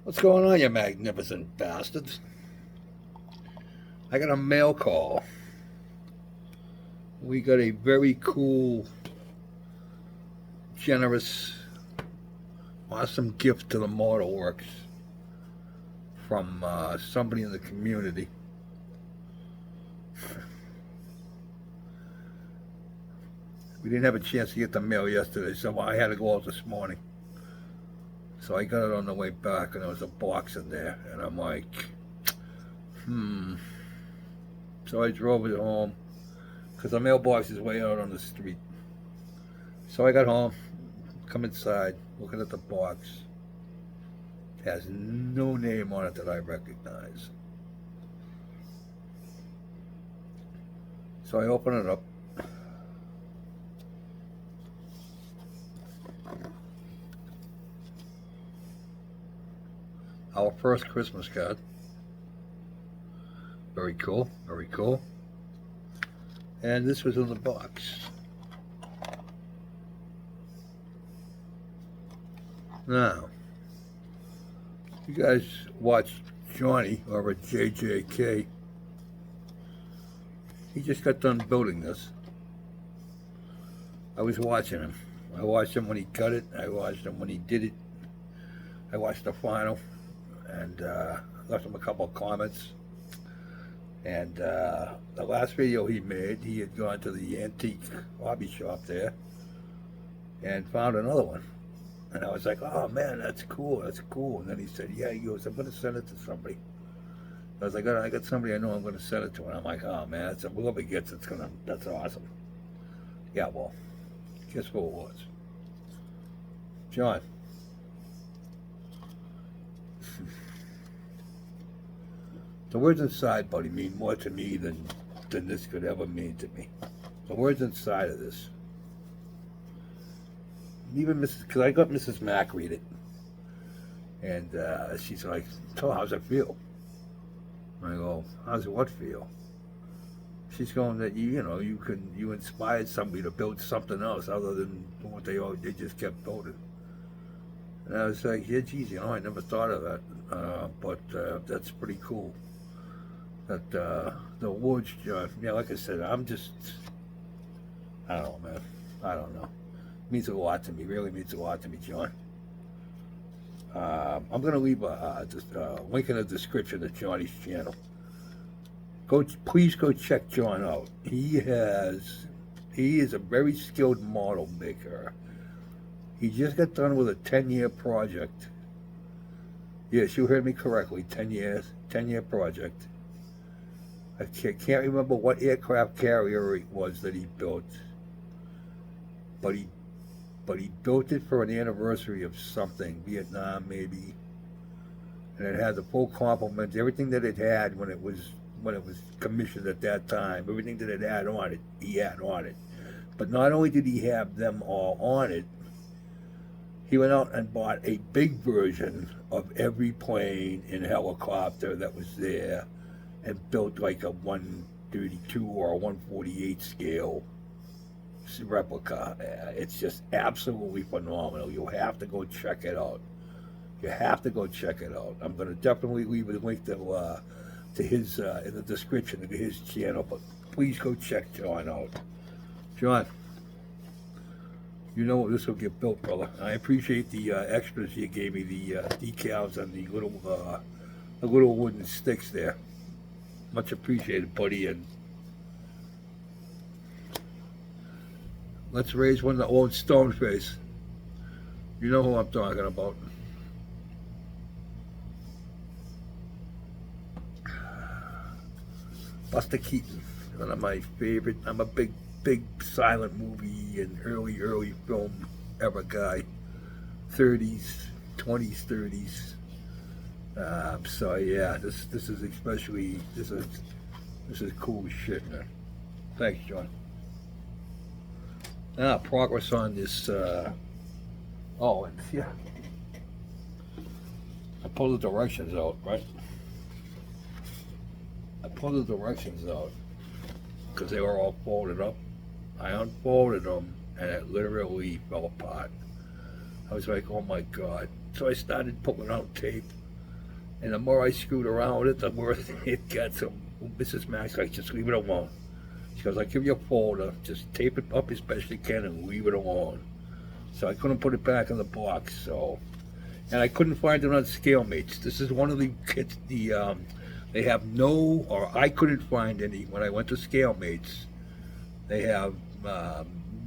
What's going on, you magnificent bastards? I got a mail call. We got a very cool, generous, awesome gift to the Mortal Works from somebody in the community. We didn't have a chance to get the mail yesterday, so I had to go out this morning. So I got it on the way back, and there was a box in there, and I'm like, So I drove it home, because the mailbox is way out on the street. So I got home, come inside, looking at the box. It has no name on it that I recognize. So I open it up. Our first Christmas card. Very cool, very cool. And this was in the box. Now, you guys watch Johnny over at JJK. He just got done building this. I was watching him. I watched him when he cut it. I watched him when he did it. I watched the final, and left him a couple of comments. And the last video he made, he had gone to the antique hobby shop there and found another one. And I was like, oh man, that's cool, that's cool. And then he said, yeah, he goes, I'm going to send it to somebody. I was like, I got somebody I know I'm going to send it to. And I'm like, oh man, it's whoever gets it's gonna, that's awesome. Yeah, well, guess who it was? John. The words inside, buddy, mean more to me than this could ever mean to me. The words inside of this. Even because I got Mrs. Mack read it. And she's like, tell her, how's it feel? And I go, how's what feel? She's going that you inspired somebody to build something else other than what they just kept building. And I was like, yeah, geez, I never thought of that. But that's pretty cool. That the awards, yeah, like I said, I don't know, man. I don't know. It means a lot to me. Really means a lot to me, John. I'm gonna leave a link in the description to Johnny's channel. Please go check John out. He is a very skilled model maker. He just got done with a 10-year project. Yes, you heard me correctly. 10 years, 10-year project. I can't remember what aircraft carrier it was that he built, but he built it for an anniversary of something, Vietnam maybe, and it had the full complement, everything that it had when it was commissioned at that time, everything that it had on it, he had on it. But not only did he have them all on it, he went out and bought a big version of every plane and helicopter that was there, and built like a 132 or a 148 scale replica. It's just absolutely phenomenal. You'll have to go check it out. You have to go check it out. I'm going to definitely leave a link to his in the description to his channel, but please go check John out. John, you know this will get built, brother. I appreciate the extras you gave me, the decals and the little wooden sticks there. Much appreciated, buddy. And let's raise one of the old stone face. You know who I'm talking about. Buster Keaton, one of my favorite. I'm a big silent movie and early film ever guy. 30s, 20s, 30s. So yeah, this is especially this is cool shit, man. Thanks, John. Now progress on this. Oh, and yeah, I pulled the directions out, right? I pulled the directions out because they were all folded up. I unfolded them and it literally fell apart. I was like, oh my god. So I started pulling out tape. And the more I screwed around with it, the worse it got. So Mrs. Max, like, just leave it alone. She goes, I'll give you a folder, just tape it up as best you can and leave it alone. So I couldn't put it back in the box, so. And I couldn't find it on ScaleMates. This is one of the kits, they have no, or I couldn't find any when I went to ScaleMates. They have,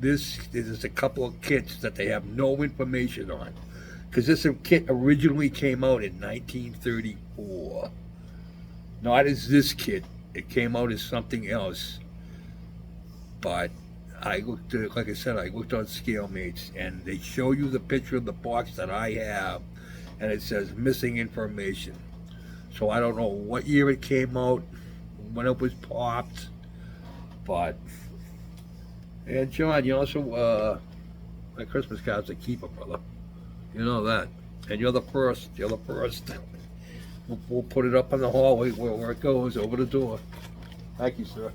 there's a couple of kits that they have no information on. Because this kit originally came out in 1934. Not as this kit. It came out as something else. But I looked, like I said, I looked on ScaleMates, and they show you the picture of the box that I have, and it says missing information. So I don't know what year it came out, when it was popped, but. And John, you also, my Christmas card's a keeper, brother. You know that. And you're the first. You're the first. We'll put it up in the hallway where it goes, over the door. Thank you, sir.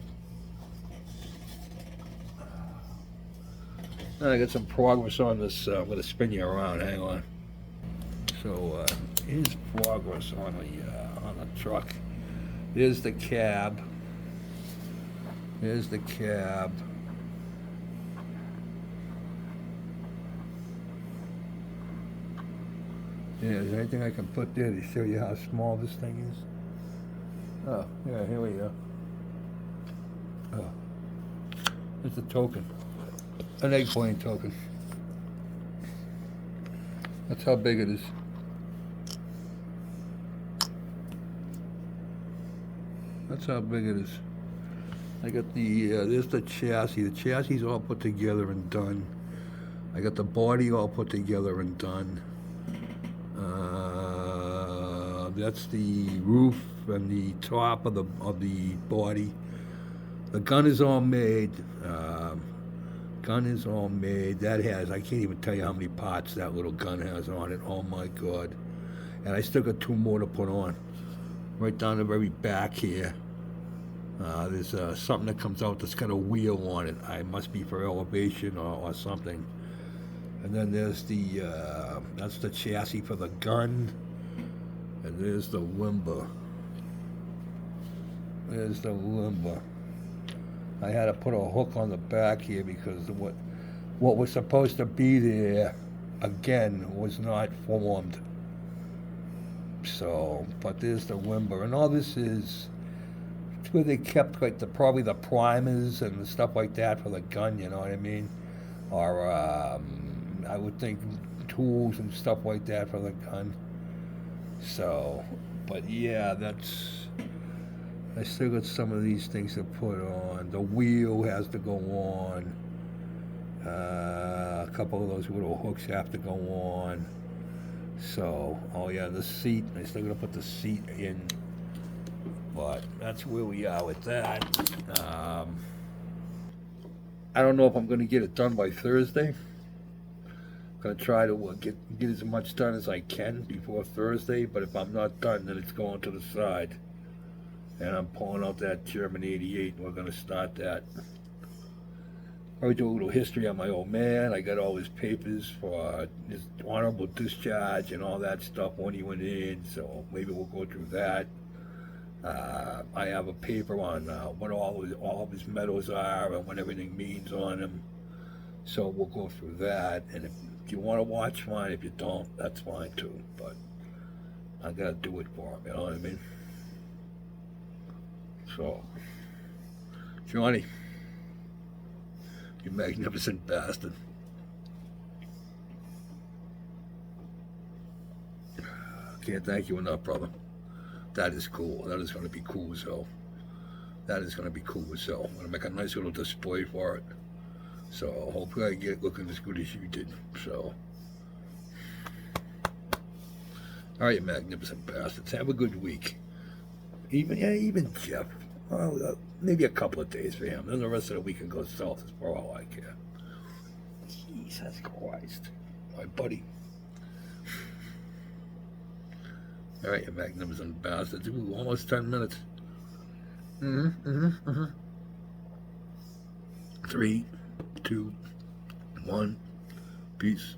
I got some progress on this. I'm going to spin you around. Hang on. So here's progress on the truck. Here's the cab. Here's the cab. Yeah, is there anything I can put there to show you how small this thing is? Oh, yeah, here we go. Oh, it's a token. An eggplant token. That's how big it is. That's how big it is. I got the, there's the chassis. The chassis is all put together and done. I got the body all put together and done. That's the roof and the top of the body. The gun is all made. Gun is all made. That has, I can't even tell you how many parts that little gun has on it. Oh my God. And I still got two more to put on. Right down the very back here. There's something that comes out that's got a wheel on it. I must be for elevation or something. And then there's the, that's the chassis for the gun. And there's the limber. There's the limber. I had to put a hook on the back here because what was supposed to be there, again, was not formed. So, but there's the limber. And all this is, it's where they kept like probably the primers and the stuff like that for the gun, you know what I mean? Or, I would think tools and stuff like that for the gun. So, but yeah, that's, I still got some of these things to put on. The wheel has to go on. A couple of those little hooks have to go on. So, oh yeah, the seat, I still gotta put the seat in. But that's where we are with that. I don't know if I'm gonna get it done by Thursday. Gonna try to get as much done as I can before Thursday, but if I'm not done, then it's going to the side. And I'm pulling out that German 88, and we're gonna start that. I do a little history on my old man. I got all his papers for his honorable discharge and all that stuff when he went in, so maybe we'll go through that. I have a paper on what all of his medals are and what everything means on them. So we'll go through that, and if you want to watch, fine. If you don't, that's fine too. But I gotta do it for him, you know what I mean? So, Johnny, you magnificent bastard. Can't thank you enough, brother. That is cool. That is gonna be cool as hell. That is gonna be cool as hell. I'm gonna make a nice little display for it. So hopefully I get looking as good as you did. So, all right, you magnificent bastards. Have a good week. Even Jeff. Well, maybe a couple of days for him. Then the rest of the week can go south for all I care. Jesus Christ, my buddy. All right, you magnificent bastards. Ooh, almost 10 minutes. 3, 2, 1. Peace.